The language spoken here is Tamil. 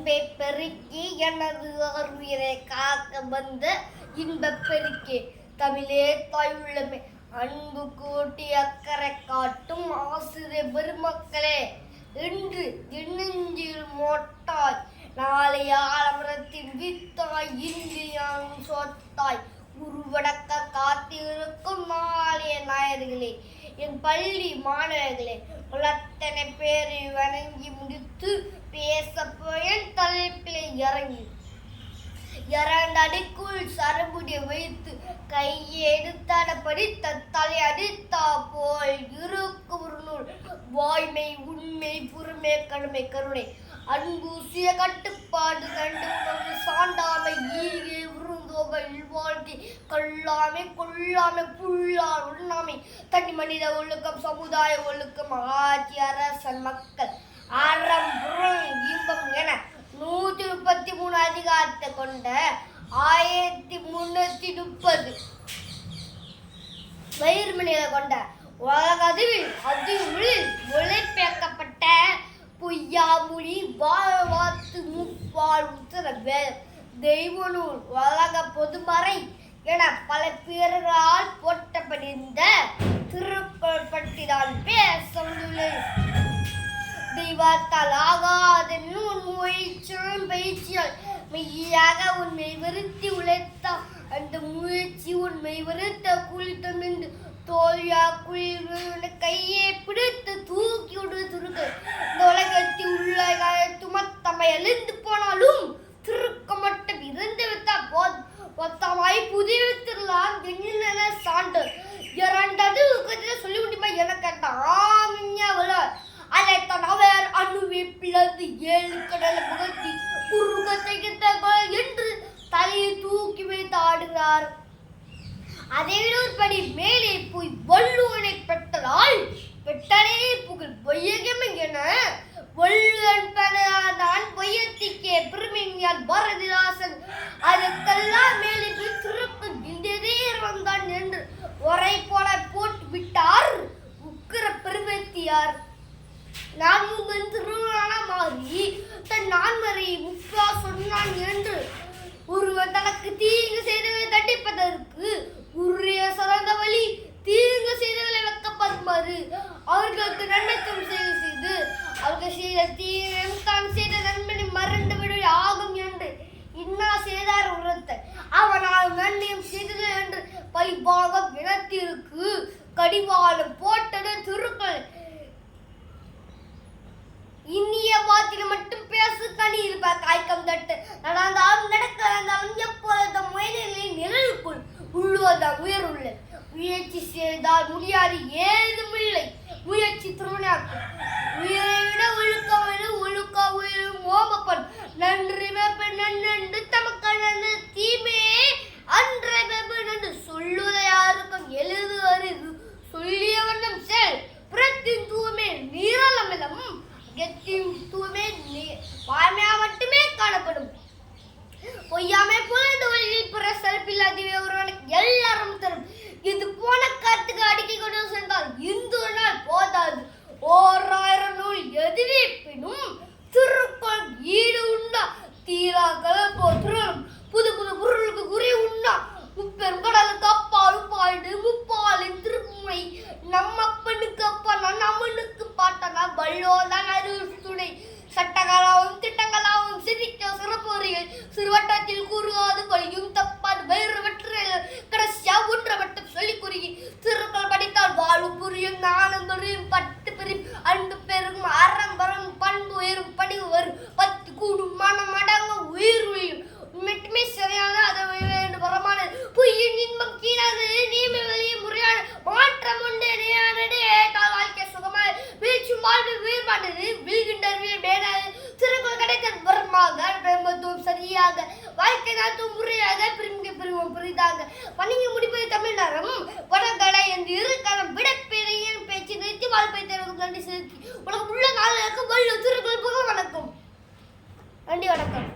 அன்பை பெருக்கி எனது உயிரை காக்க வந்த இன்பப் பெருக்கி தமிழே தாயுள்ளமே அன்பு கூட்டி அக்கறை காட்டும் ஆசிரியர் பெருமக்களே, இன்று நெஞ்சில் மோட்டாய் நாளை ஆலமரத்தின் வித்தாய் இன்று யானும் சொத்தாய் உருவடக்க காத்திருக்கும் நாளைய நாயர்களே, என் பள்ளி மாணவர்களே, உலத்தனை பேரை வணங்கி முடித்து பேச போயன் தலைப்பிலே இறங்கி இரண்டடிக்குள் சரபுடைய வைத்து கையை எடுத்தடப்படி தலை அடித்தா போல் இருக்கும் ஒரு நூல். வாய்மை உண்மை பொறுமை கடுமை கருணை அன்பு சுய கட்டுப்பாடு கண்டு உணவு சாண்டாமை ஈகை உருந்தோமை வாழ்க்கை கொல்லாமை கொள்ளாமை புள்ளார் உண்ணாமை தனி மனித ஒழுக்கம் சமுதாய ஒழுக்கம் ஆட்சி அரசன் மக்கள் அறம் புறம் இன்பம் என 133 அதிகாரத்தை கொண்ட 1330 வயிறுமணிகளை கொண்ட உலகதில் அதில் மொழிபெயர்க்கப்பட்ட பொய்யாமொழி வாழ்வாத்து முப்பால் உத்தர வேதம் தெய்வ நூல் உலக பொதுமறை என பல பேர்களால் போற்றப்படிந்த திருக்குறள் பற்றி நான் பேச தெய்வத்தால் ஆகாத முயற்சியும் பயிற்சியால் மெய்யாக உண்மை வருத்தி உழைத்தால் அந்த முயற்சி உண்மை வருத்த குளித்தம் என்று தோல்வியா குளிர் கையை பிடித்து தூக்கி விடுவது துருக்கு. இந்த உலகத்தில் உள்ள துமத்தமை எழுந்து போனாலும் திருக்க மட்டும் இருந்து விட்டால் மொத்தமாய் புதிவித்திரலாம் எண்ணின சான்று இரண்டது சொல்லி முடியுமா என கேட்டான். அதைத்தான் அவர் அணுவை பிளந்து 7 கடலை புகழ்த்தி குறுகத்தை என்று தலையை தூக்கி வைத்து ஆடுகிறார். அதை விட ஒரு படி மேலே போய் வள்ளுவனை பெற்றதால் பெற்றனே புகழ் பொய்யகம் என வள்ளுவன் நான் பொய்யத்திக்கே பெருமையால் பாரதிதாசன் அதற்கெல்லாம் மேலே போய் திருப்பு இந்ததே வந்தான் என்று உரை போல போட்டு விட்டார் உக்கிர பெருமத்தியார். நான் உங்கள் திருவிழா மாறி தன் நான்மறை முப்பா சொன்னான் என்று ஒருவர் தனக்கு தீங்கு செய்தவரை தண்டிப்பதற்கு உரிய சிறந்த வழி தீங்கு செய்தவரை வெக்கப்படுமாறு அவர்களுக்கு நன்மைத்தம் செய்து அவர்கள் செய்த தீங்கும் தான் செய்த நன்மனை மறந்து விட ஆகும் என்று இன்னா செய்தார் உரத்த அவனால் நன்மையும் செய்தது என்று பைபாகம் இனத்திற்கு கடிவாளம் போட்டது திருக்குறள். இனிய வார்த்தைகள் மட்டும் பேசு கனி இருப்பார் காய்க்கம் தட்டு நடந்தாலும் நடந்தாலும் எப்பொழுதும் முயற்சிகளை நிழலுக்குள் உள்ளுவதால் உயர்வுள்ள முயற்சி செய்தால் முடியாது ஏதுமில்லை முயற்சி திருமணாக்கும் உயிரை விட ஒழுக்க உயிரும் மோமப்பன் நன்றி வெப்ப நன்று தமக்கு நன்று தீமையே அன்றை வெப்ப நன்று சொல்லுவதை யாருக்கும் எழுது அறிவு சொல்லிய வண்ணம் செல் புறத்தின் தூய்மை நீரளமிடம் தூய்மை வாய்மையா மட்டுமே காணப்படும். பொய்யாமை போல இந்த வழியில் பிற சிறப்பில்லாதவே ஒருவனுக்கு எல்லாரும் தரும். இது போன கருத்துக்கு அடிக்கை கொண்டு சென்றால் இந்து நாள் போதாது 1000 நூல் எதிர்ப்பினும் திருக்குறள் ஈடு உண்ணா தீரா கலப்போற்றும் புது பொருளுக்கு குறி உண்ணா முப்பெரும் கடலுக்கு அப்பாலும் பாடு முப்பாலின் திருப்புமை நம்ம அப்பனுக்கு அப்பா நம்மனுக்கு பாட்டனா வல்லோதான் அருள் சட்டங்களாகவும் திட்டங்களாகவும் சிரிக்க சிறப்புரைகள் சிறுவட்டத்தில் கூறுவாது கொலையும் தப்பாது வேறு வெற்றிகள் கடைசியா ஒன்றை மட்டும் சொல்லி கூறுகி திருக்குறள் படித்தால் வாழ்வு புரியும் நானும் புரியும் பட்டு பெரும் அன்பு பெரும் அறம் வரும் பண்பு உயரும் படிவு வரும் 10 கூடும் மனம் அடங்க உயிர் உயிரும் மட்டுமே சரியான அதை வேண்டும் வரமான பொய்யின் இன்பம் கீழாது நீமை வெளியே முறையான மாற்றம் உண்டு வாழ்க்கை சுகமாக வீழ்ச்சி வாழ்வு உயிர்பாடு வீழ்கின்ற மேலாது திருக்குறள் கிடைத்த வரமாக பிரம்மத்துவம் சரியாக வாழ்க்கை நாத்தும் முறையாக பிரிவும் புரிதாக வணிக முடிப்பது தமிழ்நரம் வடகலை என்று இரு காலம் விடப்பெரிய பேச்சு நிறுத்தி வாழ்க்கை தேர்வு நன்றி செலுத்தி உனக்கு உள்ள நாளுக்கு வள்ளுவர் திருக்குறள் புகழ் வணக்கம். நன்றி வணக்கம்.